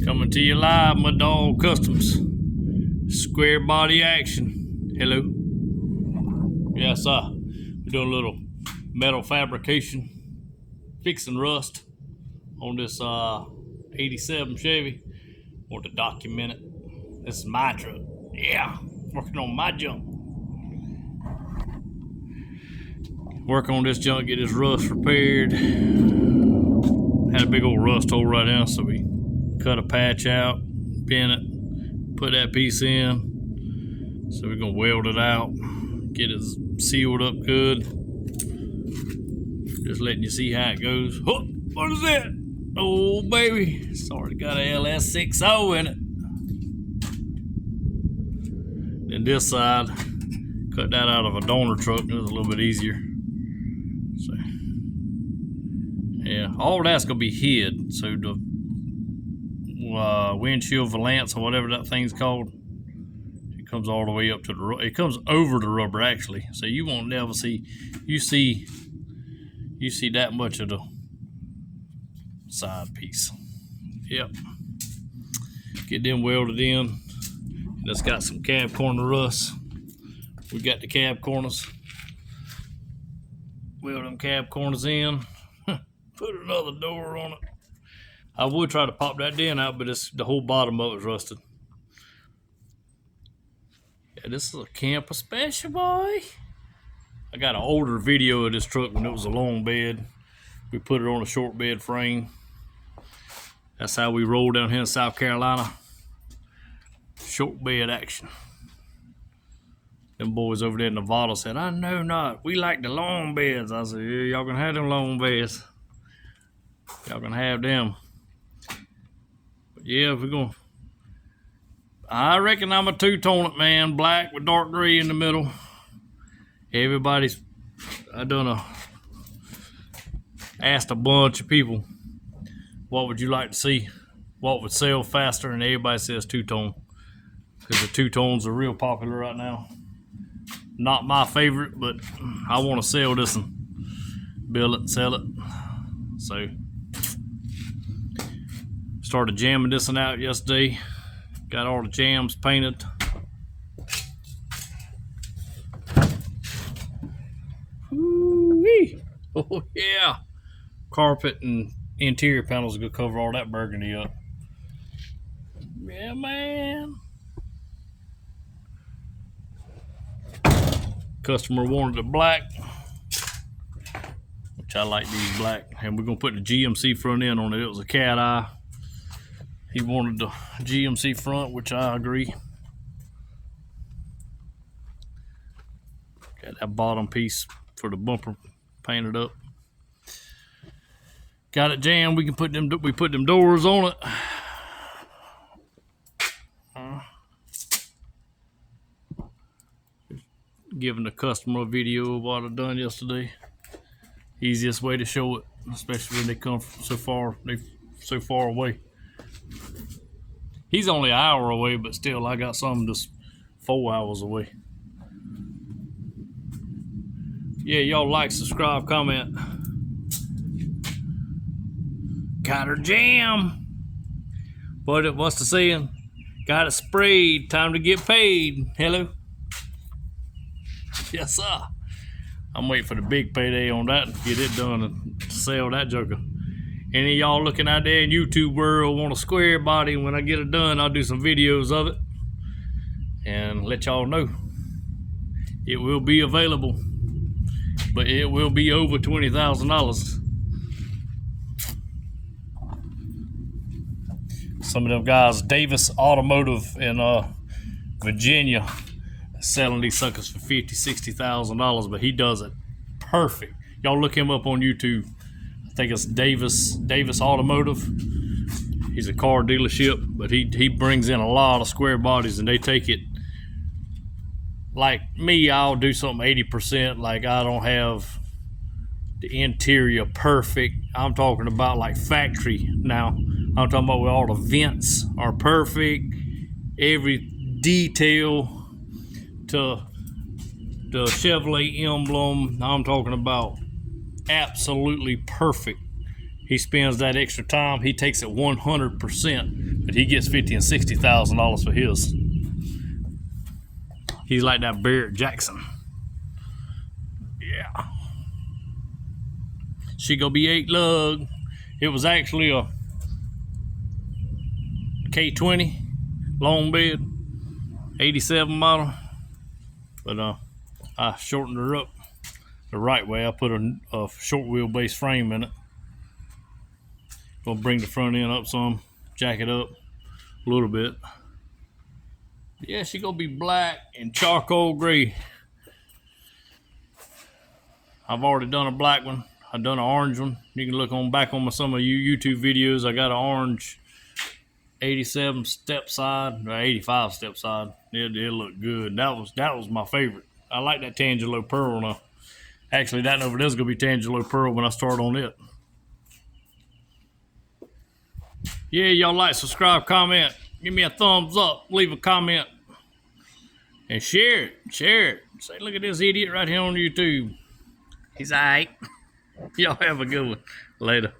Coming to you live, my dog customs. Square body action. Hello. Yes, sir. We're doing a little metal fabrication, fixing rust on this 87 Chevy. Want to document it. This is my truck. Yeah, working on my junk. Work on this junk, get this rust repaired. Had a big old rust hole right now, so we cut a patch out, pin it, put that piece in. So we're gonna weld it out, get it sealed up good. Just letting you see how it goes. Oh, what is that? Oh baby, it's already got a LS60 in it. Then this side, cut that out of a donor truck. It was a little bit easier. So yeah, all that's gonna be hid. So the windshield valance or whatever that thing's called, it comes all the way up to the, it comes over the rubber actually, so you won't never see, you see that much of the side piece. Yep, get them welded in. That's got some cab corner rust. We got the cab corners, weld them cab corners in. Put another door on it. I would try to pop that dent out, but it's the whole bottom of it is rusted. Yeah, this is a camper special, boy. I got an older video of this truck when it was a long bed. We put it on a short bed frame. That's how we roll down here in South Carolina. Short bed action. Them boys over there in Nevada said, I know not, we like the long beds. I said, yeah, y'all gonna have them long beds. Y'all gonna have them. Yeah, we're gonna, I reckon I'm a two-tone it, man. Black with dark gray in the middle. Everybody's, asked a bunch of people, what would you like to see? What would sell faster? And everybody says two-tone. Because the two-tones are real popular right now. Not my favorite, but I want to sell this and build it and sell it. So started jamming this one out yesterday. Got all the jams painted. Woo-wee. Oh yeah. Carpet and interior panels are gonna cover all that burgundy up. Yeah, man. Customer wanted it black, which I like these black. And we're gonna put the GMC front end on it. It was a cat eye. He wanted the GMC front, which I agree. Got that bottom piece for the bumper painted up. Got it jammed. We put them doors on it. Giving the customer a video of what I done yesterday. Easiest way to show it, especially when they come from so far away. He's only an hour away, but still, I got some just 4 hours away. Yeah, y'all like, subscribe, comment. Got her jam. What's the saying? Got it sprayed. Time to get paid. Hello. Yes, sir. I'm waiting for the big payday on that and get it done and sell that joker. Any of y'all looking out there in YouTube world want a square body, when I get it done, I'll do some videos of it and let y'all know. It will be available, but it will be over $20,000. Some of them guys, Davis Automotive in Virginia, selling these suckers for $50,000, $60,000, but he does it perfect. Y'all look him up on YouTube. I think it's Davis Automotive. He's a car dealership, but he brings in a lot of square bodies, and they take it. Like me, I'll do something 80%. Like I don't have the interior perfect. I'm talking about like factory now. I'm talking about where all the vents are perfect, every detail to the Chevrolet emblem. I'm talking about absolutely perfect. He spends that extra time. He takes it 100% but he gets $50,000 and $60,000 for his. He's like that Barrett Jackson. Yeah. She gonna be 8 lug. It was actually a K20 long bed, 87 model, but I shortened her up the right way. I put a short wheelbase frame in it. Gonna bring the front end up some, jack it up a little bit. Yeah, she gonna be black and charcoal gray. I've already done a black one. I've done an orange one. You can look on back on some of you YouTube videos. I got an orange 87 step side, or 85 step side. It looked good. That was my favorite. I like that Tangelo Pearl now. Actually, that over there's gonna be Tangelo Pearl when I start on it. Yeah, y'all like, subscribe, comment, give me a thumbs up, leave a comment, and share it. Say, look at this idiot right here on YouTube. He's all right. Y'all have a good one. Later.